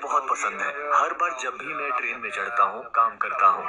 बहुत पसंद है। हर बार जब भी मैं ट्रेन में चढ़ता हूँ, काम करता हूँ।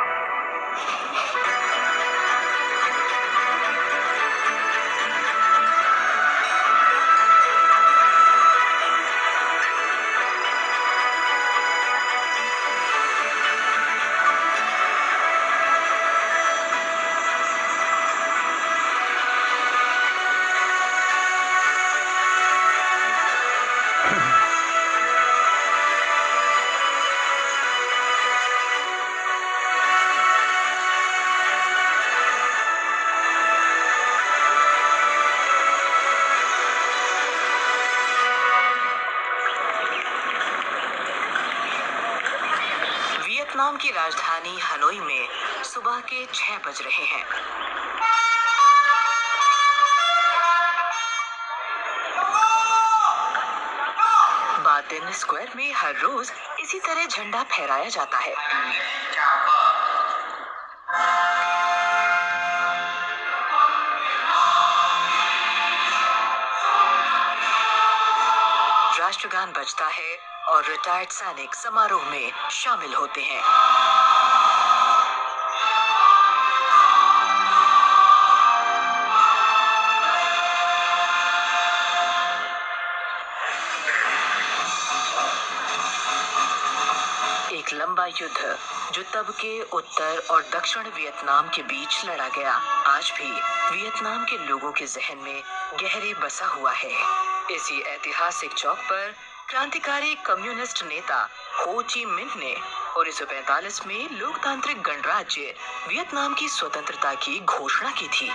वियतनाम की राजधानी हनोई में सुबह के 6 बज रहे हैं। बातिन स्क्वायर में हर रोज इसी तरह झंडा फहराया जाता है। राष्ट्रगान बजता है और रिटायर्ड सैनिक समारोह में शामिल होते हैं। एक लंबा युद्ध जो तब के उत्तर और दक्षिण वियतनाम के बीच लड़ा गया, आज भी वियतनाम के लोगों के जहन में गहरे बसा हुआ है। इसी ऐतिहासिक चौक पर क्रांतिकारी कम्युनिस्ट नेता हो ची मिन्ह ने 1945 में लोकतांत्रिक गणराज्य वियतनाम की स्वतंत्रता की घोषणा की थी।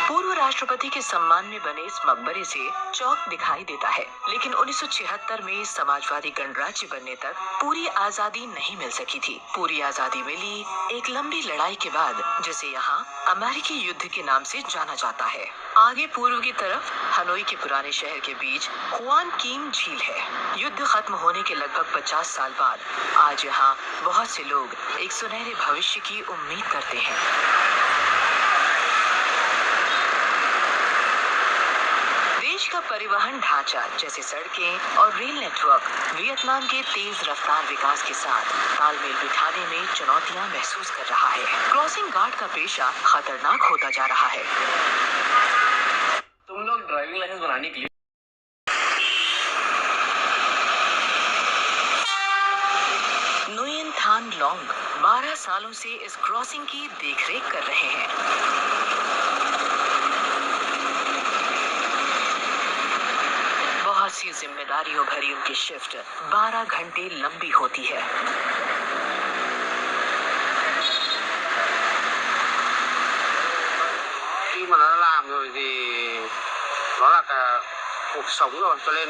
पूर्व राष्ट्रपति के सम्मान में बने इस मकबरे से चौक दिखाई देता है, लेकिन 1976 में समाजवादी गणराज्य बनने तक पूरी आजादी नहीं मिल सकी थी। पूरी आजादी मिली एक लंबी लड़ाई के बाद, जिसे यहाँ अमेरिकी युद्ध के नाम से जाना जाता है। आगे पूर्व की तरफ हनोई के पुराने शहर के बीच हुआन कीम झील है। युद्ध खत्म होने के लगभग 50 साल बाद आज यहाँ बहुत से लोग एक सुनहरे भविष्य की उम्मीद करते हैं। देश का परिवहन ढांचा जैसे सड़कें और रेल नेटवर्क वियतनाम के तेज रफ्तार विकास के साथ तालमेल बिठाने में चुनौतियां महसूस कर रहा है। क्रॉसिंग गार्ड का पेशा खतरनाक होता जा रहा है। तुम लोग ड्राइविंग लाइसेंस बनाने के लिए नुयन थान लोंग 12 सालों से इस क्रॉसिंग की देखरेख कर रहे हैं। बहुत सी जिम्मेदारियों भरी उनकी शिफ्ट 12 घंटे लंबी होती है। khi mà nó làm rồi thì nó là cả cuộc sống rồi, cho nên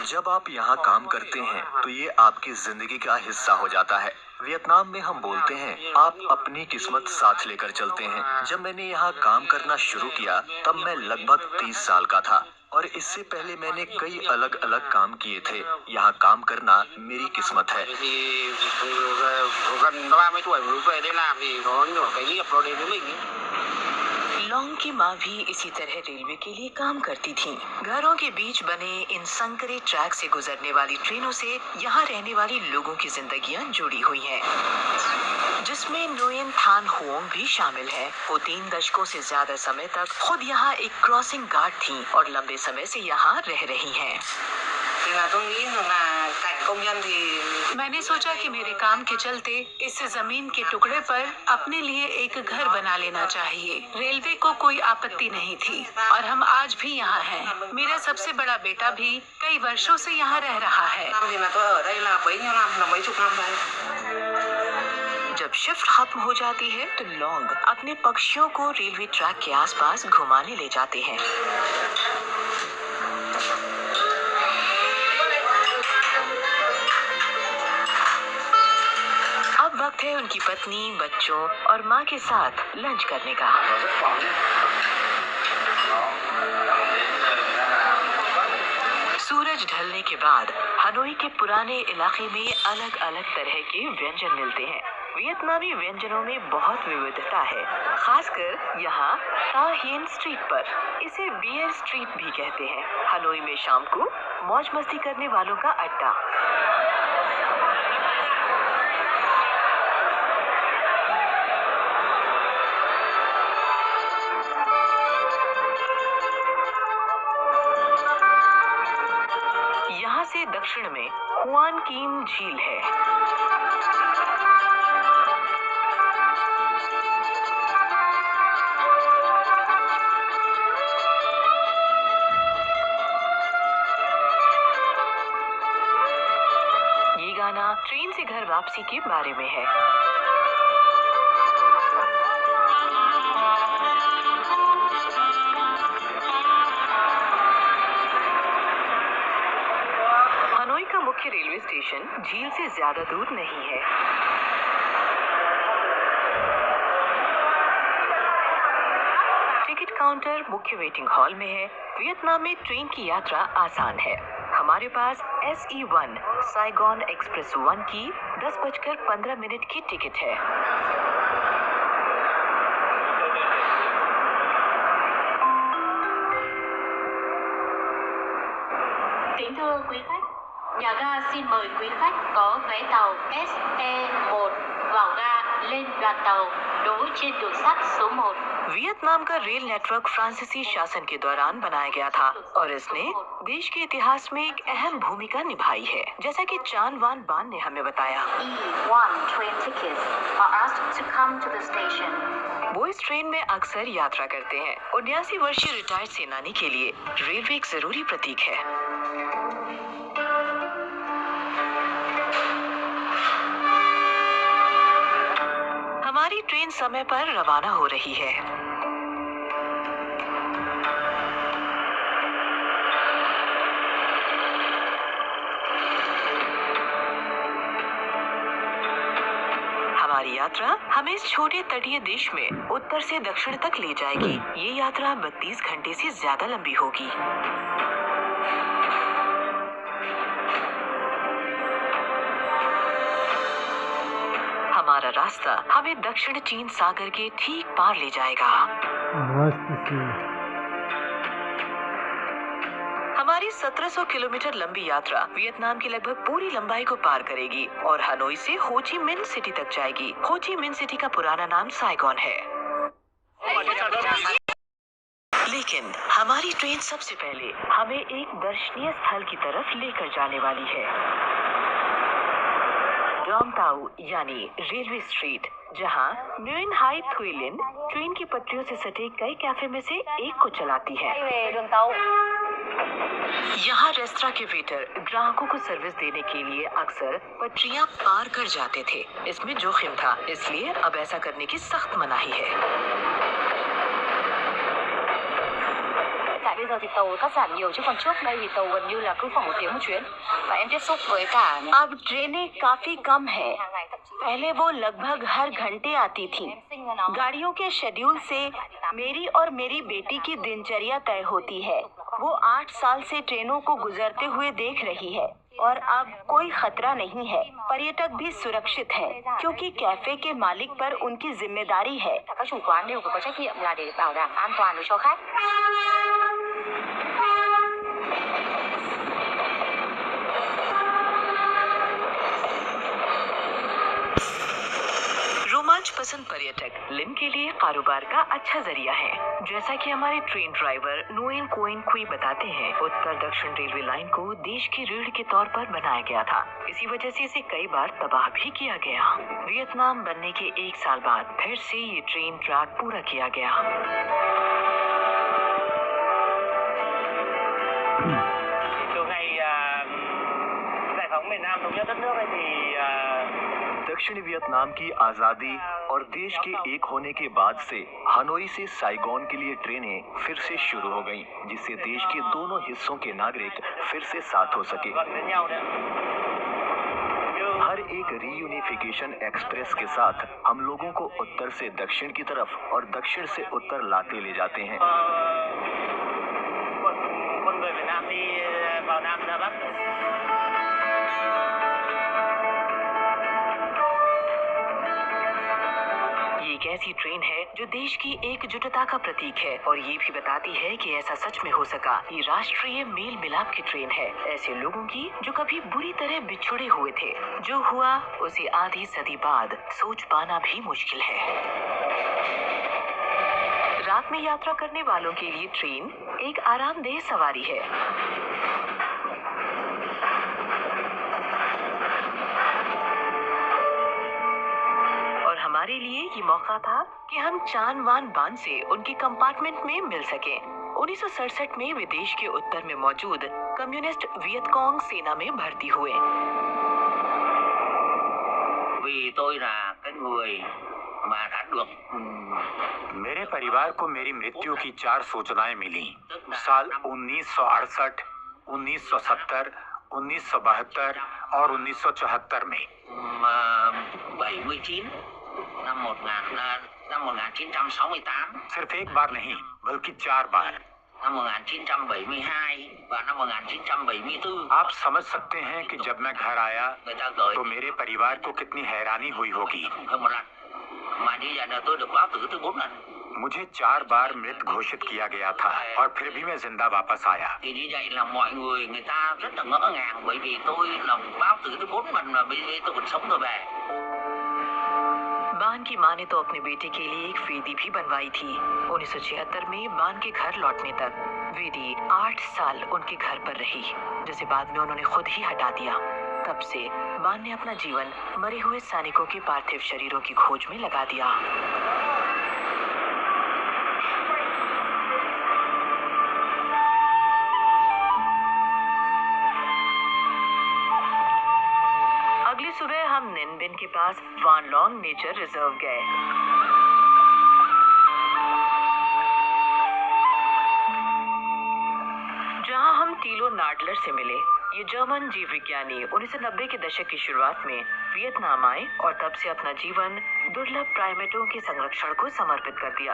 जब आप यहाँ काम करते हैं तो ये आपकी जिंदगी का हिस्सा हो जाता है। वियतनाम में हम बोलते हैं आप अपनी किस्मत साथ लेकर चलते हैं। जब मैंने यहाँ काम करना शुरू किया तब मैं लगभग 30 साल का था और इससे पहले मैंने कई अलग अलग काम किए थे। यहाँ काम करना मेरी किस्मत है। thì gần 30 tuổi mới về đây làm thì nó như một cái nghiệp nó đến với mình ấy. लोंग की माँ भी इसी तरह रेलवे के लिए काम करती थीं। घरों के बीच बने इन संकरे ट्रैक से गुजरने वाली ट्रेनों से यहाँ रहने वाली लोगों की जिंदगियाँ जुड़ी हुई हैं, जिसमें नुयन थान हुओंग भी शामिल है। वो 3 दशकों से ज्यादा समय तक खुद यहाँ एक क्रॉसिंग गार्ड थीं और लंबे समय से यहाँ रह रही हैं। मैंने सोचा कि मेरे काम के चलते इस जमीन के टुकड़े पर अपने लिए एक घर बना लेना चाहिए। रेलवे को कोई आपत्ति नहीं थी और हम आज भी यहाँ हैं। मेरा सबसे बड़ा बेटा भी कई वर्षों से यहाँ रह रहा है। जब शिफ्ट खत्म हो जाती है तो लोंग अपने पक्षियों को रेलवे ट्रैक के आसपास घुमाने ले जाते हैं। अब वक्त है उनकी पत्नी, बच्चों और माँ के साथ लंच करने का। सूरज ढलने के बाद हनोई के पुराने इलाके में अलग अलग तरह के व्यंजन मिलते हैं। वियतनामी व्यंजनों में बहुत विविधता है, खासकर यहाँ ता हिएन स्ट्रीट पर। इसे बियर स्ट्रीट भी कहते हैं। हनोई में शाम को मौज मस्ती करने वालों का अड्डा। यहाँ से दक्षिण में हुआन कीम झील है। ये गाना ट्रेन से घर वापसी के बारे में है। हनोई का मुख्य रेलवे स्टेशन झील से ज्यादा दूर नहीं है। टिकट काउंटर मुख्य वेटिंग हॉल में है। वियतनाम में ट्रेन की यात्रा आसान है। हमारे पास SE1 साइगोन एक्सप्रेस 1 की 10:15 की टिकट है। Kính thưa quý khách, nhà ga xin mời quý khách có vé tàu SE1 vào ga lên đoàn tàu đỗ trên đường sắt số 1। Vietnam का रेल नेटवर्क फ्रांसीसी शासन के दौरान बनाया गया था और इसने देश के इतिहास में एक अहम भूमिका निभाई है, जैसा कि चान वान बान ने हमें बताया। E1 train tickets are asked to come to the station। वो इस ट्रेन में अक्सर यात्रा करते हैं। 79 वर्षीय रिटायर्ड सेनानी के लिए रेलवे एक जरूरी प्रतीक है। हमारी ट्रेन समय पर रवाना हो रही है। हमारी यात्रा हमें इस छोटे तटीय देश में उत्तर से दक्षिण तक ले जाएगी। ये यात्रा 32 घंटे से ज्यादा लंबी होगी। हमारा रास्ता हमें दक्षिण चीन सागर के ठीक पार ले जाएगा। हमारी 1700 किलोमीटर लंबी यात्रा वियतनाम की लगभग पूरी लंबाई को पार करेगी और हनोई से हो ची मिन सिटी तक जाएगी। हो ची मिन सिटी का पुराना नाम साइगोन है। लेकिन हमारी ट्रेन सबसे पहले हमें एक दर्शनीय स्थल की तरफ लेकर जाने वाली है, डोंग ताऊ यानी रेलवे स्ट्रीट, जहां न्यून हाई थुई लिन ट्रेन की पटरियों से सटे कई कैफे में से एक को चलाती है। यहाँ रेस्तरां के वेटर ग्राहकों को सर्विस देने के लिए अक्सर पटरियां पार कर जाते थे। इसमें जोखिम था, इसलिए अब ऐसा करने की सख्त मनाही है। Bây giờ thì tàu cắt giảm nhiều chứ còn trước đây thì tàu gần như là cứ khoảng 1 tiếng một chuyến và em tiếp xúc với cả। अब ट्रेनें काफी कम है। पहले वो लगभग हर घंटे आती थी। गाड़ियों के शेड्यूल से मेरी और मेरी बेटी की दिनचर्या तय होती है। वो 8 साल से ट्रेनों को गुजरते हुए देख रही है और अब कोई खतरा नहीं है। पर्यटक भी सुरक्षित हैं क्योंकि कैफे के मालिक पर उनकी जिम्मेदारी है। Các chủ quán đều phải có trách nhiệm là để bảo đảm an toàn cho khách। रोमांच पसंद पर्यटक लिन के लिए कारोबार का अच्छा जरिया है। जैसा कि हमारे ट्रेन ड्राइवर नोएन कोइन खुई बताते हैं, उत्तर दक्षिण रेलवे लाइन को देश की रीढ़ के तौर पर बनाया गया था। इसी वजह से इसे कई बार तबाह भी किया गया। वियतनाम बनने के 1 साल बाद फिर से ये ट्रेन ट्रैक पूरा किया गया। Từ ngày giải phóng miền Nam thống nhất đất nước ấy thì दक्षिण वियतनाम की आजादी और देश के एक होने के बाद से हनोई से साइगोन के लिए ट्रेनें फिर से शुरू हो गईं, जिससे देश के दोनों हिस्सों के नागरिक फिर से साथ हो सके। gần với nhau đấy ạ. हर एक रीयूनिफिकेशन एक्सप्रेस के साथ हम लोगों को उत्तर से दक्षिण की तरफ और दक्षिण से उत्तर लाते ले जाते हैं। Con người Việt Nam đi vào Nam ra Bắc. ऐसी ट्रेन है जो देश की एकजुटता का प्रतीक है और ये भी बताती है कि ऐसा सच में हो सका। ये राष्ट्रीय मेल मिलाप की ट्रेन है, ऐसे लोगों की जो कभी बुरी तरह बिछुड़े हुए थे। जो हुआ उसे आधी सदी बाद सोच पाना भी मुश्किल है। रात में यात्रा करने वालों के लिए ट्रेन एक आरामदेह सवारी है। और हमारे लिए ये मौका था कि हम चानवान बांध से उनके कंपार्टमेंट में मिल सकें। 1967 में वे देश के उत्तर में मौजूद कम्युनिस्ट वियतकोंग सेना में भर्ती हुए। Vì tôi là cái người mà đã được मेरे परिवार को मेरी मृत्यु की 4 सूचनाएं मिली। साल 1968, 1970, 1972 और 1974 में। 79 năm 1968, सिर्फ एक बार नहीं बल्कि 4 बार। năm 1972 và năm 1974। आप समझ सकते हैं कि जब मैं घर आया Người ta gửi तो मेरे परिवार को कितनी हैरानी हुई होगी। hơn một lần mà như vậy là tôi được báo tử tới 4 lần। मुझे 4 बार मृत घोषित किया गया था और फिर भी मैं जिंदा वापस आया। Thì như vậy là mọi người ta rất là ngỡ ngàng bởi vì tôi là báo tử tới 4 lần mà bây giờ tôi còn sống tôi về। बान की मां ने तो अपने बेटे के लिए एक वेदी भी बनवाई थी। 1976 में बान के घर लौटने तक वेदी 8 साल उनके घर पर रही, जिसे बाद में उन्होंने खुद ही हटा दिया। तब से बान ने अपना जीवन मरे हुए सैनिकों के पार्थिव शरीरों की खोज में लगा दिया। अगली सुबह हम निनबिन के पास वान लॉन्ग नेचर रिजर्व गए। जहां हम टीलो नाडलर से मिले। ये जर्मन जीव विज्ञानी 1990 के दशक की शुरुआत में वियतनाम आए और तब से अपना जीवन दुर्लभ प्राइमेटों के संरक्षण को समर्पित कर दिया।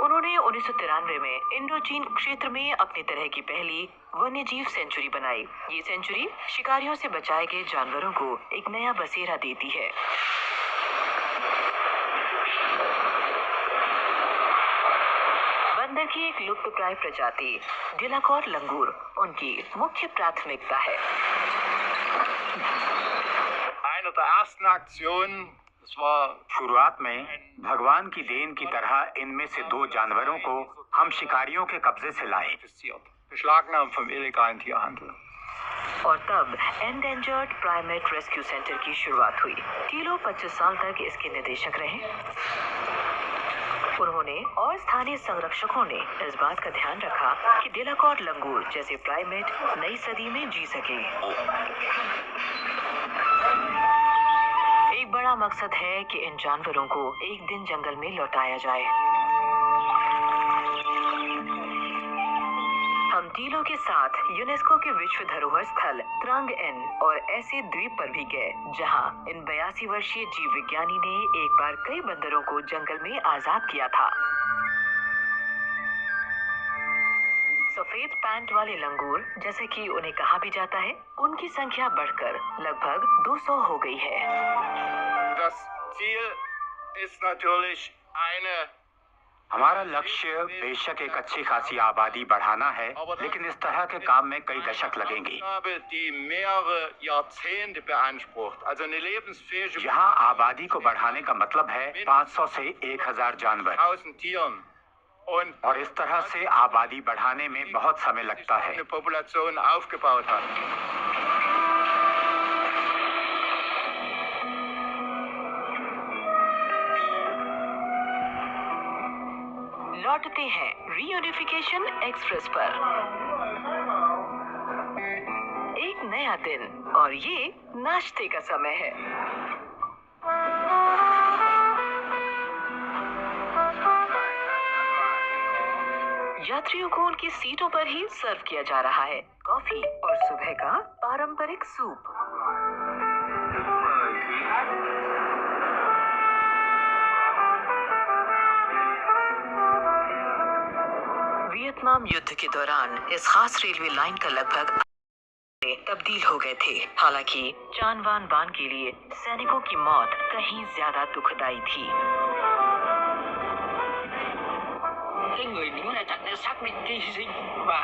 उन्होंने 1993 में इंडो चीन क्षेत्र में अपनी तरह की पहली वन्यजीव सेंचुरी बनाई। ये सेंचुरी शिकारियों से बचाए गए जानवरों को एक नया बसेरा देती है। बंदर की एक लुप्तप्राय प्रजाति डिलाकॉर लंगूर उनकी मुख्य प्राथमिकता है। Eine der ersten Aktionen, das war शुरुआत में भगवान की देन की तरह इनमें से 2 जानवरों को हम शिकारियों के कब्जे से लाए। Beschlagnahmt vom illegalen Tierhandel. और तब एंडेंजर्ड प्राइमेट रेस्क्यू सेंटर की शुरुआत हुई। टीलो 25 साल तक इसके निदेशक रहे। उन्होंने और स्थानीय संरक्षकों ने इस बात का ध्यान रखा कि डिलाकॉर लंगूर जैसे प्राइमेट नई सदी में जी सके। एक बड़ा मकसद है कि इन जानवरों को एक दिन जंगल में लौटाया जाए। हम टीलो के साथ यूनेस्को के विश्व धरोहर स्थल त्रंग एन और ऐसे द्वीप पर भी गए जहां इन 82 वर्षीय जीव विज्ञानी ने एक बार कई बंदरों को जंगल में आजाद किया था। सफेद पैंट वाले लंगूर जैसे कि उन्हें कहा भी जाता है, उनकी संख्या बढ़कर लगभग 200 हो गई है। Das Ziel ist natürlich eine हमारा लक्ष्य बेशक एक अच्छी खासी आबादी बढ़ाना है, लेकिन इस तरह के काम में कई दशक लगेंगे। Aufgabe, die mehrere Jahrzehnte beansprucht. Also eine lebensfähige यहाँ आबादी को बढ़ाने का मतलब है 500 से 1000 जानवर, 1000 Tieren und और इस तरह से आबादी बढ़ाने में बहुत समय लगता है। eine Population aufgebaut hat. लौटते हैं रीयूनिफिकेशन एक्सप्रेस पर। एक नया दिन और ये नाश्ते का समय है। यात्रियों को उनकी सीटों पर ही सर्व किया जा रहा है कॉफी और सुबह का पारंपरिक सूप। वियतनाम युद्ध के दौरान इस खास रेलवे लाइन का लगभग तब्दील हो गए थे। हालांकि जानवान बान के लिए सैनिकों की मौत कहीं ज्यादा दुखदाई थी। Cái người lính đã chặn đã xác định cái hy sinh và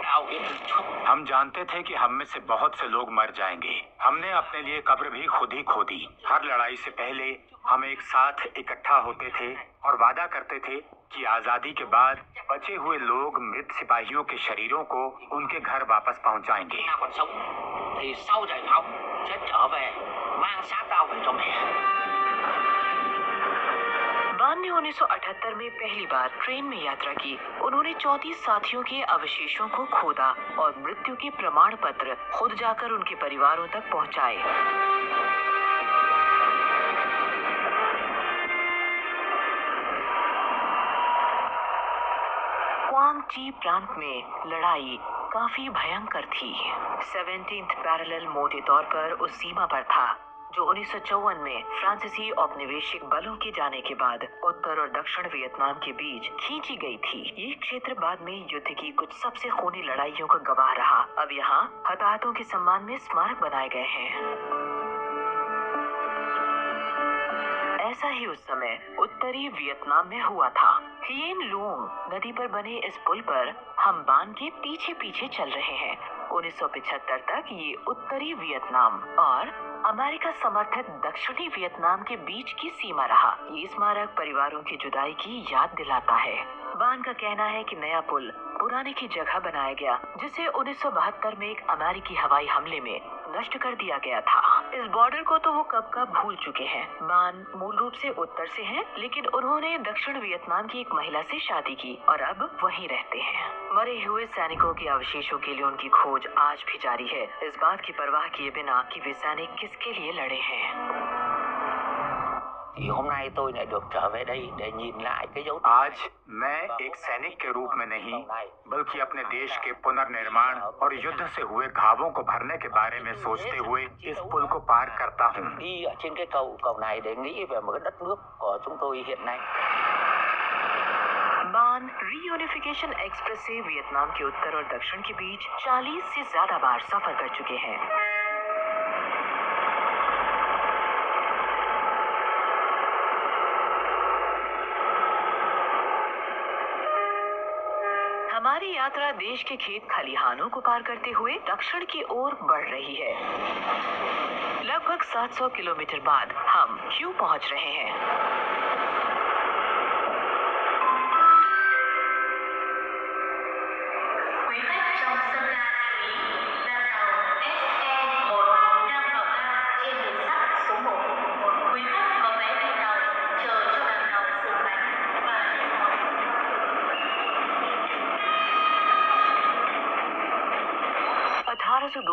đạo đức chuộc. हम जानते थे कि हम में से बहुत से लोग मर जाएंगे। हमने अपने लिए कब्र भी खुद ही खोदी। हर लड़ाई से पहले हम एक साथ इकट्ठा होते थे और वादा करते थे कि आजादी के बाद बचे हुए लोग मृत सिपाहियों के शरीरों को उनके घर वापस पहुंचाएंगे। Nào còn sống thì sau giải phóng sẽ trở về mang xác tao về cho mẹ. बान ने 1978 में पहली बार ट्रेन में यात्रा की। उन्होंने 34 साथियों के अवशेषों को खोदा और मृत्यु के प्रमाण पत्र खुद जाकर उनके परिवारों तक पहुंचाए। क्वांग ची प्रांत में लड़ाई काफी भयंकर थी। 17th पैरेलल मोटे तौर पर उस सीमा पर था जो 1954 में फ्रांसीसी औपनिवेशिक बलों के जाने के बाद उत्तर और दक्षिण वियतनाम के बीच खींची गई थी। ये क्षेत्र बाद में युद्ध की कुछ सबसे खूनी लड़ाइयों का गवाह रहा। अब यहाँ हताहतों के सम्मान में स्मारक बनाए गए हैं। ऐसा ही उस समय उत्तरी वियतनाम में हुआ था। हिएन लुओंग नदी पर बने इस पुल पर हम बान के पीछे पीछे चल रहे हैं। 1975 तक ये उत्तरी वियतनाम और अमेरिका समर्थित दक्षिणी वियतनाम के बीच की सीमा रहा। ये स्मारक परिवारों की जुदाई की याद दिलाता है। बान का कहना है कि नया पुल पुराने की जगह बनाया गया, जिसे 1972 में एक अमेरिकी हवाई हमले में नष्ट कर दिया गया था। इस बॉर्डर को तो वो कब का भूल चुके हैं। बान मूल रूप से उत्तर से हैं, लेकिन उन्होंने दक्षिण वियतनाम की एक महिला से शादी की और अब वहीं रहते हैं। मरे हुए सैनिकों के अवशेषों के लिए उनकी खोज आज भी जारी है, इस बात की परवाह किए बिना कि वे सैनिक किसके लिए लड़े हैं। Thì hôm nay tôi lại được trở về đây để nhìn lại cái dấu आज मैं एक सैनिक के रूप में नहीं बल्कि अपने देश के पुनर्निर्माण और युद्ध से हुए घावों को भरने के बारे में सोचते हुए इस पुल को पार करता हूँ। đi ở trên cái cầu này để nghĩ về một cái đất nước của chúng tôi hiện nay. बान रीयूनिफिकेशन एक्सप्रेस से वियतनाम के उत्तर और दक्षिण के बीच 40 से ज्यादा बार सफर कर चुके हैं। हमारी यात्रा देश के खेत खलिहानों को पार करते हुए दक्षिण की ओर बढ़ रही है। लगभग 700 किलोमीटर बाद हम क्यू पहुंच रहे हैं।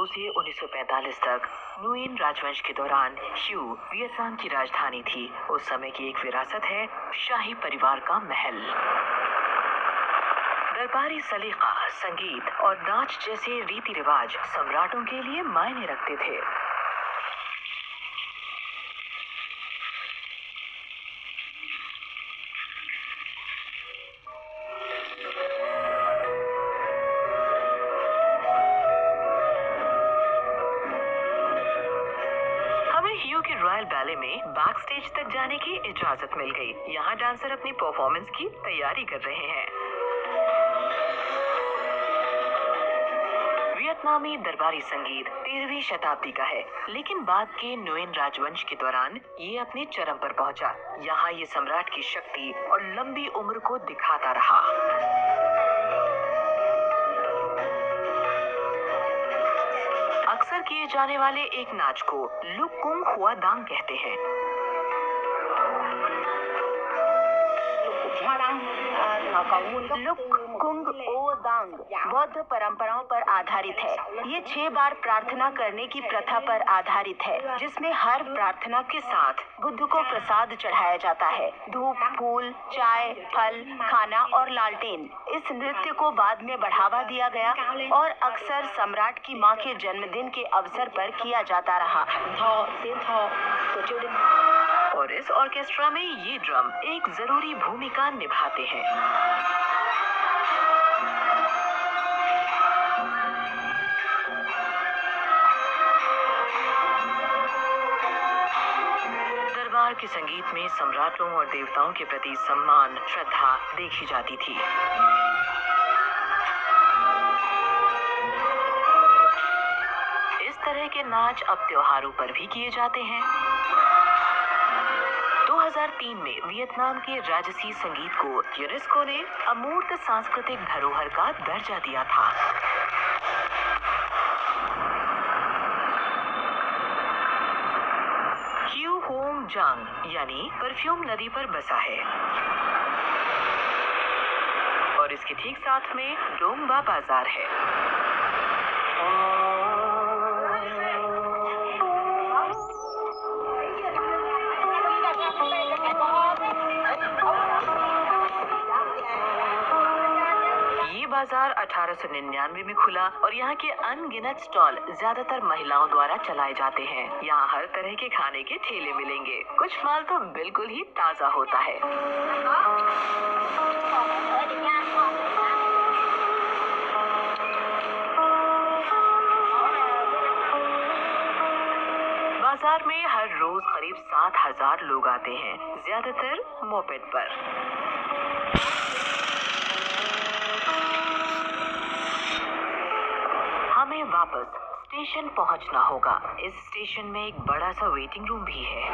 से 1945 तक नुएन राजवंश के दौरान ह्यू वियतनाम की राजधानी थी। उस समय की एक विरासत है शाही परिवार का महल। दरबारी सलीका, संगीत और नाच जैसे रीति रिवाज सम्राटों के लिए मायने रखते थे। रॉयल बैले में बैक स्टेज तक जाने की इजाजत मिल गई। यहाँ डांसर अपनी परफॉर्मेंस की तैयारी कर रहे हैं। वियतनामी दरबारी संगीत 13वीं शताब्दी का है, लेकिन बाद के नुएन राजवंश के दौरान ये अपने चरम पर पहुंचा। यहाँ ये सम्राट की शक्ति और लंबी उम्र को दिखाता रहा। अक्सर किए जाने वाले एक नाच को लुक कुंग हुआ दांग कहते हैं। लुक कुंग ओ दांग बौद्ध परंपराओं पर आधारित है। ये 6 बार प्रार्थना करने की प्रथा पर आधारित है, जिसमें हर प्रार्थना के साथ बुद्ध को प्रसाद चढ़ाया जाता है। धूप, फूल, चाय, फल, खाना और लालटेन। इस नृत्य को बाद में बढ़ावा दिया गया और अक्सर सम्राट की मां के जन्मदिन के अवसर पर किया जाता रहा। और इस ऑर्केस्ट्रा में ये ड्रम एक जरूरी भूमिका निभाते हैं। त्योहार के संगीत में सम्राटों और देवताओं के प्रति सम्मान, श्रद्धा देखी जाती थी। इस तरह के नाच अब त्योहारों पर भी किए जाते हैं। 2003 में वियतनाम के राजसी संगीत को यूनेस्को ने अमूर्त सांस्कृतिक धरोहर का दर्जा दिया था। क्यू होंग जांग यानी परफ्यूम नदी पर बसा है और इसके ठीक साथ में डोंगबा बाजार है। ये बाजार 1899 में खुला और यहाँ के अनगिनत स्टॉल ज्यादातर महिलाओं द्वारा चलाए जाते हैं। यहाँ हर तरह के खाने के ठेले मिलेंगे। कुछ माल तो बिल्कुल ही ताजा होता है। बाजार में हर रोज करीब 7000 लोग आते हैं, ज्यादातर मोपेड पर। हमें वापस स्टेशन पहुंचना होगा। इस स्टेशन में एक बड़ा सा वेटिंग रूम भी है।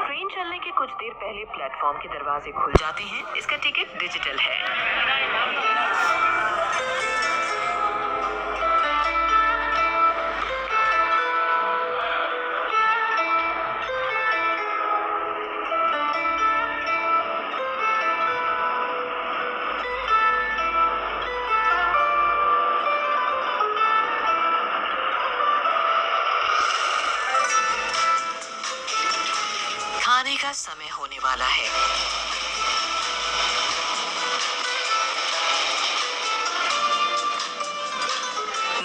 ट्रेन चलने के कुछ देर पहले प्लेटफॉर्म के दरवाजे खुल जाते हैं। इसका टिकट डिजिटल है। खाने का समय होने वाला है।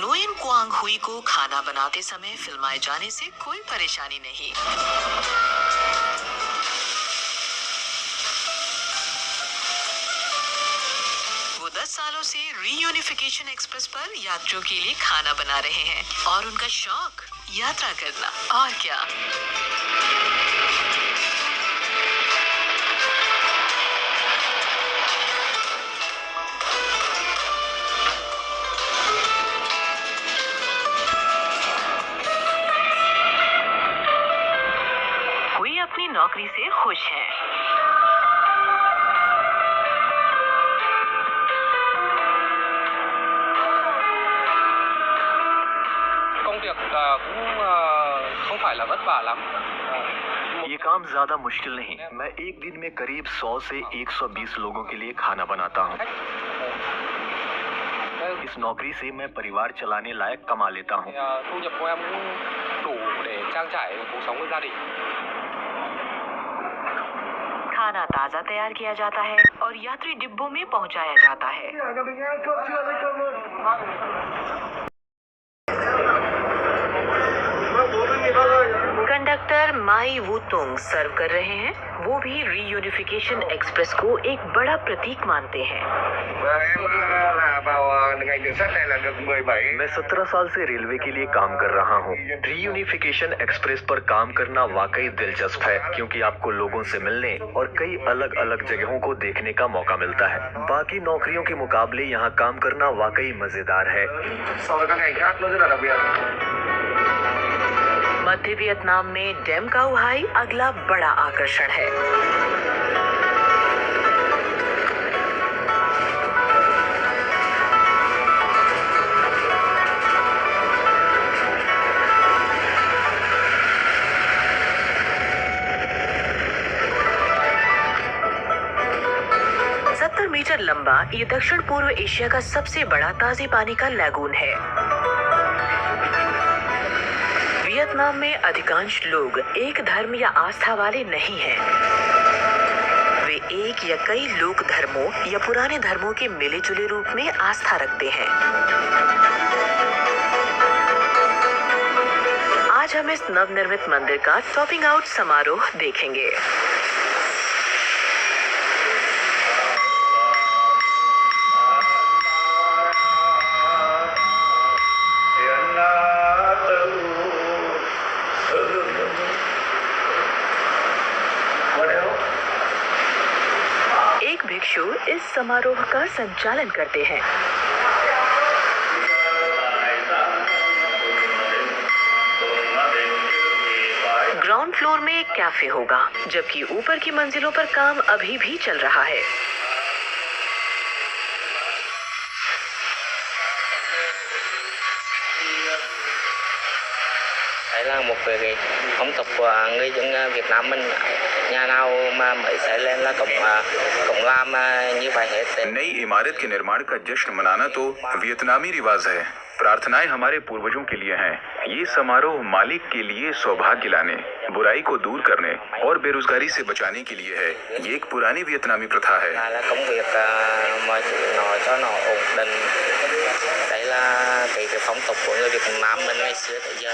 नुएन क्वांग हुई को खाना बनाते समय फिल्माए जाने से कोई परेशानी नहीं। वो 10 सालों से रीयूनिफिकेशन एक्सप्रेस पर यात्रियों के लिए खाना बना रहे हैं और उनका शौक यात्रा करना और क्या। अपनी नौकरी से खुश हैं। công việc cũng không phải là vất vả lắm। ये काम ज्यादा मुश्किल नहीं। मैं एक दिन में करीब 100 से 120 लोगों के लिए खाना बनाता हूँ। इस नौकरी से मैं परिवार चलाने लायक कमा लेता हूँ। thu nhập của em cũng đủ để trang trải cuộc sống của gia đình। खाना ताजा तैयार किया जाता है और यात्री डिब्बों में पहुंचाया जाता है। कंडक्टर माई वुतुंग सर्व कर रहे हैं। वो भी रीयूनिफिकेशन एक्सप्रेस को एक बड़ा प्रतीक मानते हैं। मैं 17 साल से रेलवे के लिए काम कर रहा हूँ। रीयूनिफिकेशन एक्सप्रेस पर काम करना वाकई दिलचस्प है, क्योंकि आपको लोगों से मिलने और कई अलग अलग जगहों को देखने का मौका मिलता है। बाकी नौकरियों के मुकाबले यहाँ काम करना वाकई मजेदार है। मध्य वियतनाम में डेम काऊ हाई अगला बड़ा आकर्षण है। मीटर लंबा ये दक्षिण पूर्व एशिया का सबसे बड़ा ताजे पानी का लैगून है। वियतनाम में अधिकांश लोग एक धर्म या आस्था वाले नहीं हैं। वे एक या कई लोक धर्मों या पुराने धर्मों के मिले जुले रूप में आस्था रखते हैं। आज हम इस नवनिर्मित मंदिर का टॉपिंग आउट समारोह देखेंगे। भिक्षु इस समारोह का संचालन करते हैं। ग्राउंड फ्लोर में एक कैफे होगा, जबकि ऊपर की मंजिलों पर काम अभी भी चल रहा है। Đây là một về phong tục của người dân Việt Nam mình, nhà nào mà mới xây lên là cũng làm như vậy hết। नई इमारत के निर्माण का जश्न मनाना तो वियतनामी रिवाज है। प्रार्थनाएं हमारे पूर्वजों के लिए हैं। ये समारोह मालिक के लिए सौभाग्य लाने, बुराई को दूर करने और बेरोजगारी से बचाने के लिए है। ये एक पुरानी वियतनामी प्रथा है। Đây là công việc mà nó cho nó ổn định. Đây là cái phong tục của người Việt Nam mình ngày xưa tới giờ.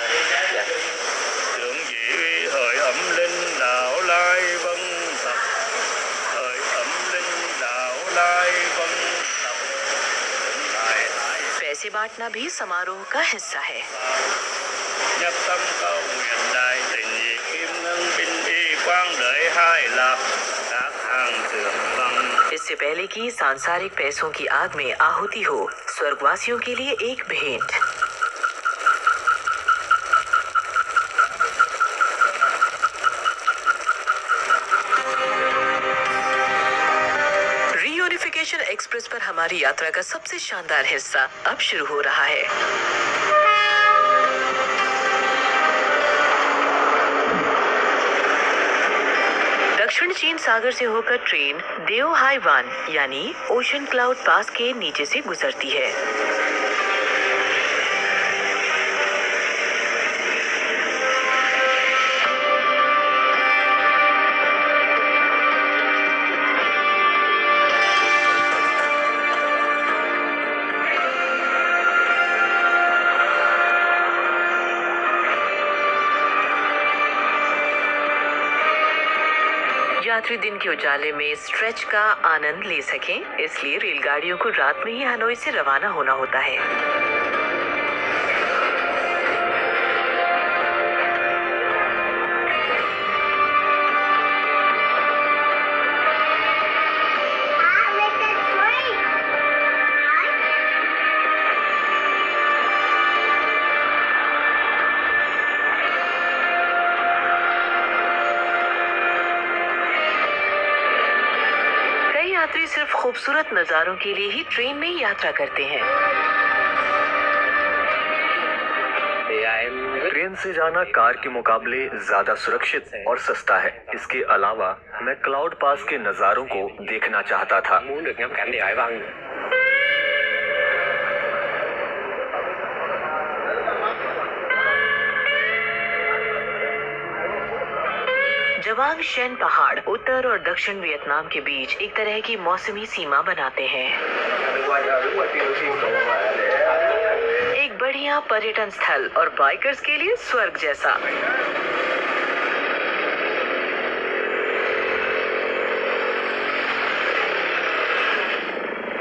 Tưởng vị hỡi ấm linh đạo lai vân tập, hỡi ấm linh đạo lai vân tập. पैसे बांटना भी समारोह का हिस्सा है। Nhất tâm cầu nguyện đại tình dị kim ngân binh y quang đợi hai lạc các hàng thượng bằng. इससे पहले कि सांसारिक पैसों की आग में आहुति हो, स्वर्गवासियों के लिए एक भेंट। रीयूनिफिकेशन एक्सप्रेस पर हमारी यात्रा का सबसे शानदार हिस्सा अब शुरू हो रहा है। दक्षिण चीन सागर से होकर ट्रेन देओ हाई वान यानी ओशन क्लाउड पास के नीचे से गुजरती है। यात्री दिन के उजाले में स्ट्रेच का आनंद ले सकें, इसलिए रेलगाड़ियों को रात में ही हनोई से रवाना होना होता है। यात्री सिर्फ खूबसूरत नजारों के लिए ही ट्रेन में यात्रा करते हैं। ट्रेन से जाना कार के मुकाबले ज्यादा सुरक्षित और सस्ता है। इसके अलावा मैं क्लाउड पास के नजारों को देखना चाहता था। जवांग शेन पहाड़ उत्तर और दक्षिण वियतनाम के बीच एक तरह की मौसमी सीमा बनाते हैं। एक बढ़िया पर्यटन स्थल और बाइकर्स के लिए स्वर्ग जैसा।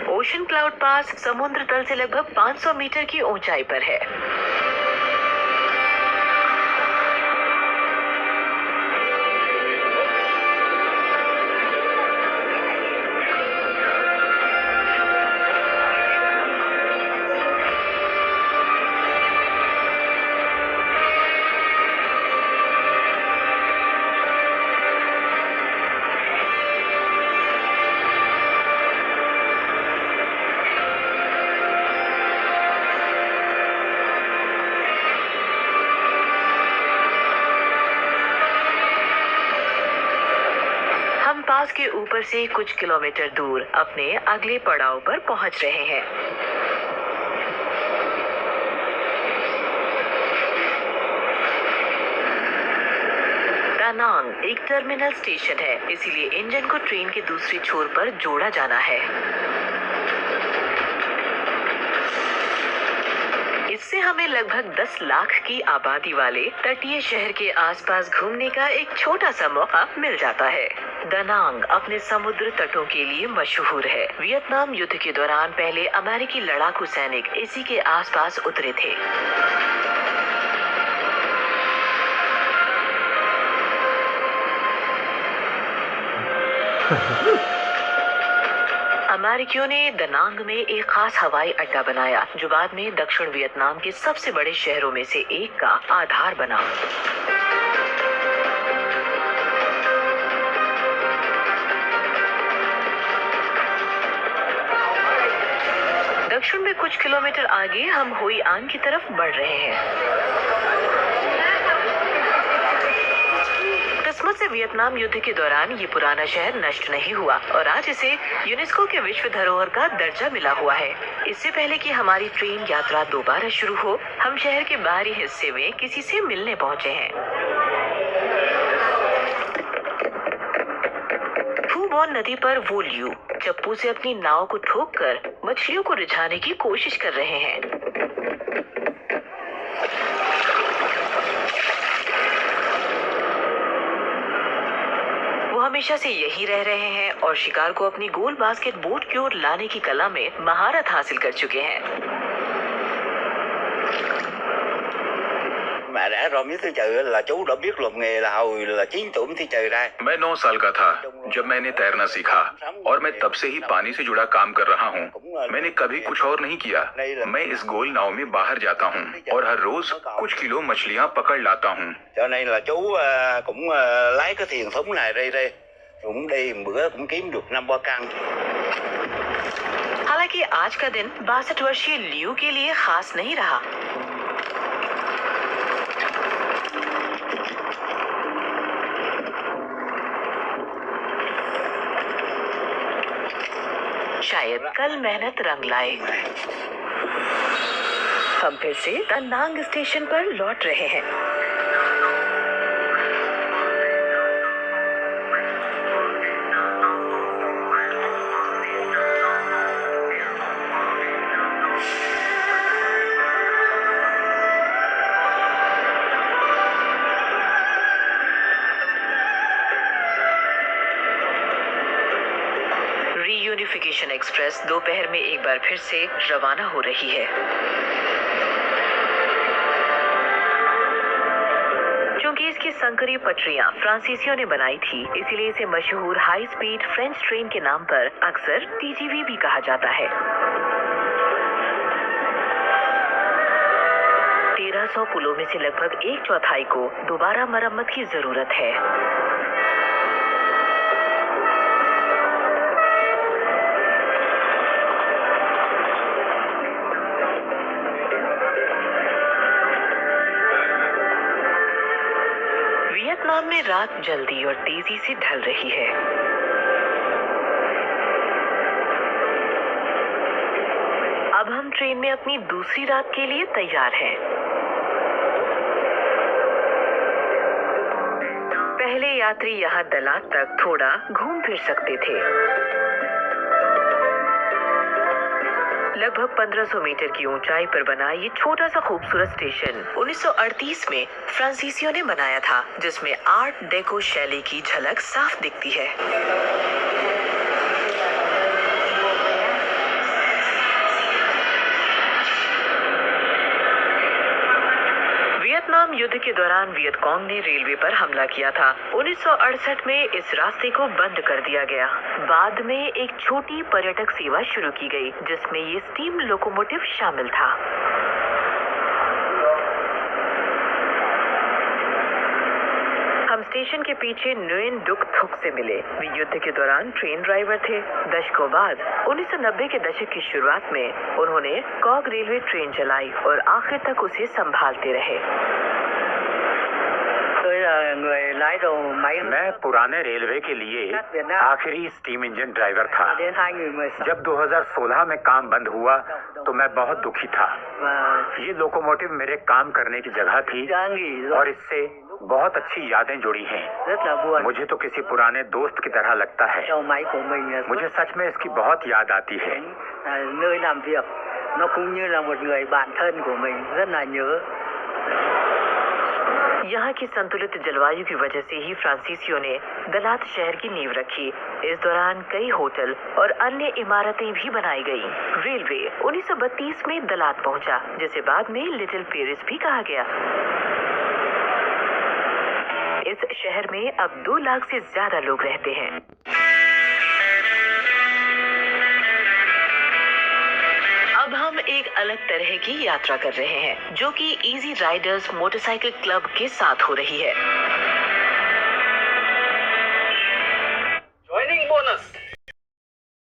ओशन क्लाउड पास समुद्र तल से लगभग 500 मीटर की ऊंचाई पर है। पास के ऊपर से कुछ किलोमीटर दूर अपने अगले पड़ाव पर पहुंच रहे हैं। दानांग एक टर्मिनल स्टेशन है, इसीलिए इंजन को ट्रेन के दूसरे छोर पर जोड़ा जाना है। इससे हमें लगभग 10 लाख की आबादी वाले तटीय शहर के आसपास घूमने का एक छोटा सा मौका मिल जाता है। दानांग अपने समुद्र तटों के लिए मशहूर है। वियतनाम युद्ध के दौरान पहले अमेरिकी लड़ाकू सैनिक इसी के आसपास उतरे थे। अमेरिकियों ने दनांग में एक खास हवाई अड्डा बनाया जो बाद में दक्षिण वियतनाम के सबसे बड़े शहरों में से एक का आधार बना। दक्षिण में कुछ किलोमीटर आगे हम हुई आन की तरफ बढ़ रहे हैं। किस्मत से वियतनाम युद्ध के दौरान ये पुराना शहर नष्ट नहीं हुआ और आज इसे यूनेस्को के विश्व धरोहर का दर्जा मिला हुआ है। इससे पहले कि हमारी ट्रेन यात्रा दोबारा शुरू हो, हम शहर के बाहरी हिस्से में किसी से मिलने पहुंचे हैं। फू बॉन नदी पर वो लियू चप्पू से अपनी नाव को ठोककर मछलियों को रिझाने की कोशिश कर रहे हैं। हमेशा से यही रह रहे हैं और शिकार को अपनी गोल बास्केट बोट की ओर लाने की कला में महारत हासिल कर चुके हैं। Mà đã rồi biết thi trừ là chú đã biết làm nghề là hồi là 9 tuổi mới thi trừ ra। मैं 9 साल का था जब मैंने तैरना सीखा और मैं तब से ही पानी से जुड़ा काम कर रहा हूँ। मैंने कभी कुछ और नहीं किया। मैं इस गोल नाव में बाहर जाता हूँ और हर रोज कुछ किलो मछलियाँ पकड़ लाता हूँ। Cho nên là chú cũng lái cái thuyền thúng này đây cũng đi một bữa cũng kiếm được 5-3 căn। हालांकि आज का दिन 62 वर्षीय लियू के लिए खास नहीं रहा। शायद कल मेहनत रंग लाए। हम फिर से दनांग स्टेशन पर लौट रहे हैं। यूनिफिकेशन एक्सप्रेस दोपहर में एक बार फिर से रवाना हो रही है। क्योंकि इसकी संकरी पटरियां फ्रांसीसियों ने बनाई थी, इसलिए इसे मशहूर हाई स्पीड फ्रेंच ट्रेन के नाम पर अक्सर TGV भी कहा जाता है। 1300 पुलों में से लगभग 1/4 को दोबारा मरम्मत की जरूरत है। वियतनाम में रात जल्दी और तेजी से ढल रही है। अब हम ट्रेन में अपनी दूसरी रात के लिए तैयार हैं। पहले यात्री यहाँ दलात तक थोड़ा घूम फिर सकते थे। लगभग 1500 मीटर की ऊंचाई पर बना ये छोटा सा खूबसूरत स्टेशन 1938 में फ्रांसीसियों ने बनाया था, जिसमें आर्ट डेको शैली की झलक साफ दिखती है। वियतनाम युद्ध के दौरान वियतकांग ने रेलवे पर हमला किया था। 1968 में इस रास्ते को बंद कर दिया गया। बाद में एक छोटी पर्यटक सेवा शुरू की गई, जिसमें ये स्टीम लोकोमोटिव शामिल था। हम स्टेशन के पीछे नुएन डुक थुक से मिले। वे युद्ध के दौरान ट्रेन ड्राइवर थे। दशकों बाद 1990 के दशक की शुरुआत में उन्होंने कॉग रेलवे ट्रेन चलाई और आखिर तक उसे संभालते रहे। मैं पुराने रेलवे के लिए आखिरी स्टीम इंजन ड्राइवर था। जब 2016 में काम बंद हुआ तो मैं बहुत दुखी था। ये लोकोमोटिव मेरे काम करने की जगह थी और इससे बहुत अच्छी यादें जुड़ी हैं। मुझे तो किसी पुराने दोस्त की तरह लगता है। मुझे सच में इसकी बहुत याद आती है। यहाँ की संतुलित जलवायु की वजह से ही फ्रांसीसियों ने दलात शहर की नींव रखी। इस दौरान कई होटल और अन्य इमारतें भी बनाई गई। रेलवे 1932 में दलात पहुंचा, जिसे बाद में लिटिल पेरिस भी कहा गया। इस शहर में अब 2 लाख से ज्यादा लोग रहते हैं। एक अलग तरह की यात्रा कर रहे हैं, जो कि इजी राइडर्स मोटरसाइकिल क्लब के साथ हो रही है।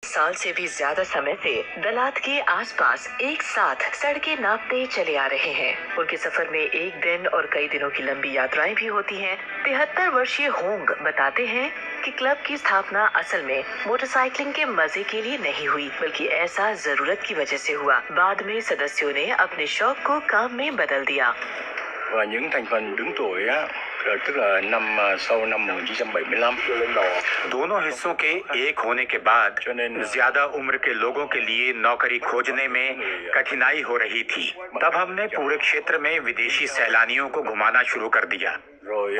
साल से भी ज्यादा समय से दलात के आसपास एक साथ सड़कें नापते चले आ रहे हैं। उनके सफर में एक दिन और कई दिनों की लंबी यात्राएं भी होती हैं। 73 वर्षीय होंग बताते हैं कि क्लब की स्थापना असल में मोटरसाइकिलिंग के मजे के लिए नहीं हुई, बल्कि ऐसा जरूरत की वजह से हुआ। बाद में सदस्यों ने अपने शौक को काम में बदल दिया। Và những thành phần đứng tuổi á, tức là sau năm 1975 दोनों हिस्सों के एक होने के बाद ज्यादा उम्र के लोगों के लिए नौकरी खोजने में कठिनाई हो रही थी। तब हमने पूरे क्षेत्र में विदेशी सैलानियों को घुमाना शुरू कर दिया।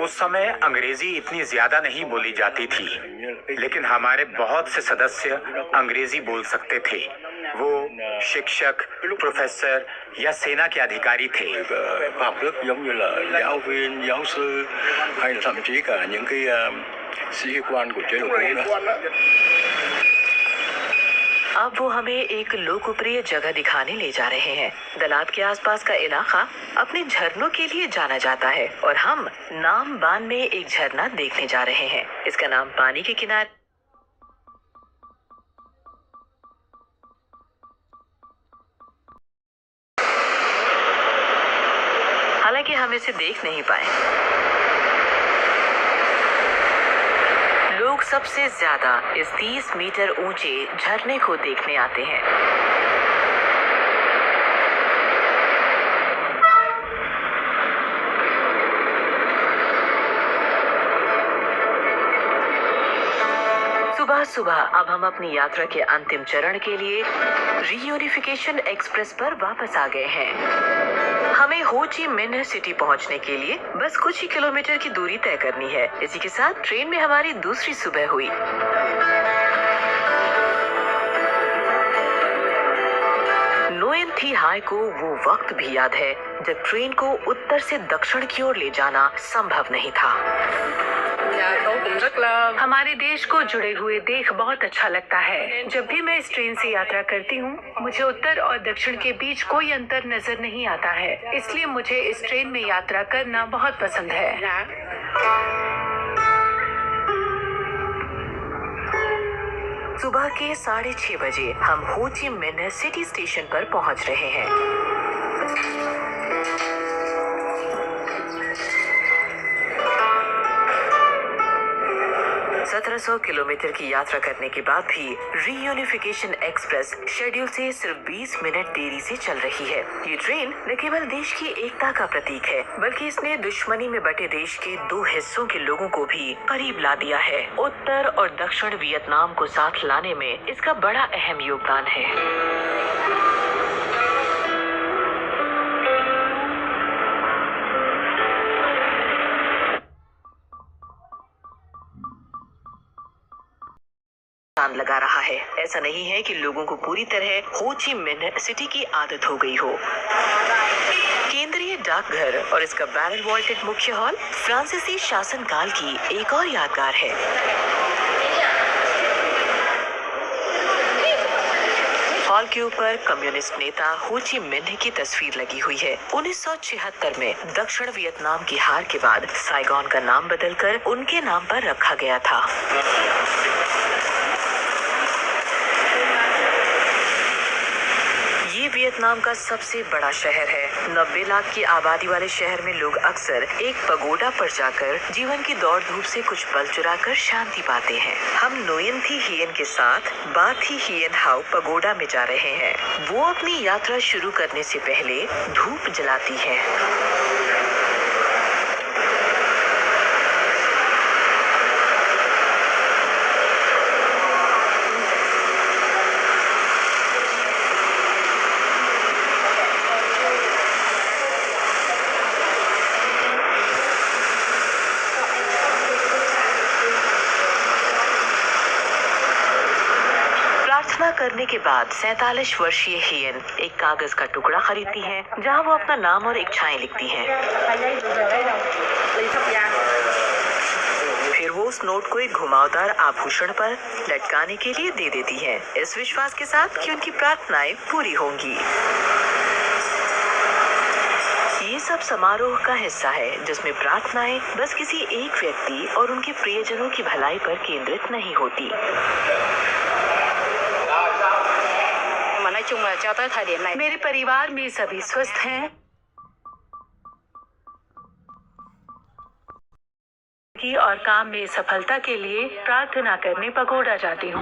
उस समय अंग्रेजी इतनी ज्यादा नहीं बोली जाती थी, लेकिन हमारे बहुत से सदस्य अंग्रेजी बोल सकते थे। वो शिक्षक, प्रोफेसर या सेना के अधिकारी थे। khoa học lớp giống như là giáo viên, giáo sư hay là thậm chí cả những cái sĩ quan của chế độ cũ nữa। अब वो हमें एक लोकप्रिय जगह दिखाने ले जा रहे हैं। दलात के आसपास का इलाका अपने झरनों के लिए जाना जाता है और हम नाम बान में एक झरना देखने जा रहे हैं। इसका नाम पानी के किनारे हालांकि हम इसे देख नहीं पाए। लोग सबसे ज्यादा इस 30 मीटर ऊंचे झरने को देखने आते हैं। सुबह सुबह अब हम अपनी यात्रा के अंतिम चरण के लिए रीयूनिफिकेशन एक्सप्रेस पर वापस आ गए हैं। हमें हो ची मिन्ह सिटी पहुंचने के लिए बस कुछ ही किलोमीटर की दूरी तय करनी है। इसी के साथ ट्रेन में हमारी दूसरी सुबह हुई। नोएन थी हाई को वो वक्त भी याद है जब ट्रेन को उत्तर से दक्षिण की ओर ले जाना संभव नहीं था। हमारे देश को जुड़े हुए देख बहुत अच्छा लगता है। जब भी मैं इस ट्रेन से यात्रा करती हूँ, मुझे उत्तर और दक्षिण के बीच कोई अंतर नजर नहीं आता है। इसलिए मुझे इस ट्रेन में यात्रा करना बहुत पसंद है। सुबह के 6:30 बजे हम हो ची मिन्ह सिटी स्टेशन पर पहुंच रहे हैं। 1700 किलोमीटर की यात्रा करने के बाद भी रीयूनिफिकेशन एक्सप्रेस शेड्यूल से सिर्फ 20 मिनट देरी से चल रही है। ये ट्रेन न केवल देश की एकता का प्रतीक है, बल्कि इसने दुश्मनी में बटे देश के 2 हिस्सों के लोगों को भी करीब ला दिया है। उत्तर और दक्षिण वियतनाम को साथ लाने में इसका बड़ा अहम योगदान है। लगा रहा है। ऐसा नहीं है कि लोगों को पूरी तरह हो ची मिन्ह सिटी की आदत हो गई हो। केंद्रीय डाकघर और इसका बैरल वॉल्टेड मुख्य हॉल फ्रांसीसी शासनकाल की एक और यादगार है। हॉल के ऊपर कम्युनिस्ट नेता हो ची मिन्ह की तस्वीर लगी हुई है। 1976 में दक्षिण वियतनाम की हार के बाद साइगॉन का नाम बदलकर उनके नाम पर रखा गया था। ये वियतनाम का सबसे बड़ा शहर है। 90 लाख की आबादी वाले शहर में लोग अक्सर एक पगोडा पर जाकर जीवन की दौड़ धूप से कुछ पल चुराकर शांति पाते हैं। हम नोएन थी हिएन के साथ बा थी हिएन हाउ पगोडा में जा रहे हैं। वो अपनी यात्रा शुरू करने से पहले धूप जलाती है। करने के बाद 47 वर्षीय हिएन एक कागज का टुकड़ा खरीदती है, जहां वो अपना नाम और इच्छाएं लिखती हैं। फिर वो उस उस नोट को एक घुमावदार आभूषण पर लटकाने के लिए दे देती हैं, इस विश्वास के साथ कि उनकी प्रार्थनाएं पूरी होंगी। ये सब समारोह का हिस्सा है जिसमें प्रार्थनाएं बस किसी एक व्यक्ति और उनके प्रियजनों की भलाई पर केंद्रित नहीं होती। मेरे परिवार में सभी स्वस्थ हैं और काम में सफलता के लिए प्रार्थना करने पगोड़ा जाती हूँ।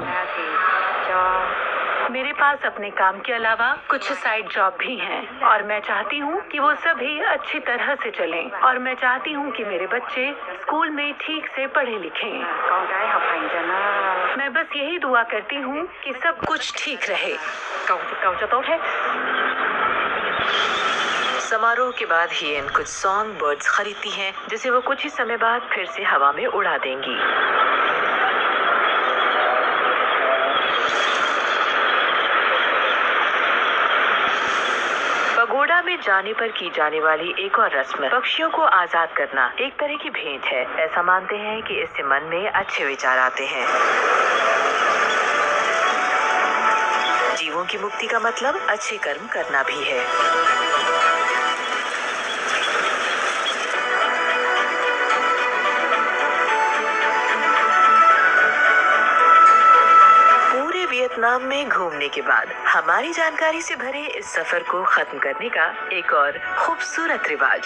मेरे पास अपने काम के अलावा कुछ साइड जॉब भी हैं और मैं चाहती हूँ कि वो सभी अच्छी तरह से चलें और मैं चाहती हूँ कि मेरे बच्चे स्कूल में ठीक से पढ़े लिखें। मैं बस यही दुआ करती हूँ कि सब कुछ ठीक रहे। समारोह के बाद हियन कुछ सॉन्ग बर्ड्स खरीदती हैं जिसे वो कुछ ही समय बाद फिर से हवा में उड़ा देंगी। पगोडा में जाने पर की जाने वाली एक और रस्म पक्षियों को आजाद करना एक तरह की भेंट है। ऐसा मानते हैं कि इससे मन में अच्छे विचार आते हैं। जीवों की मुक्ति का मतलब अच्छे कर्म करना भी है। वियतनाम में घूमने के बाद हमारी जानकारी से भरे इस सफर को खत्म करने का एक और खूबसूरत रिवाज।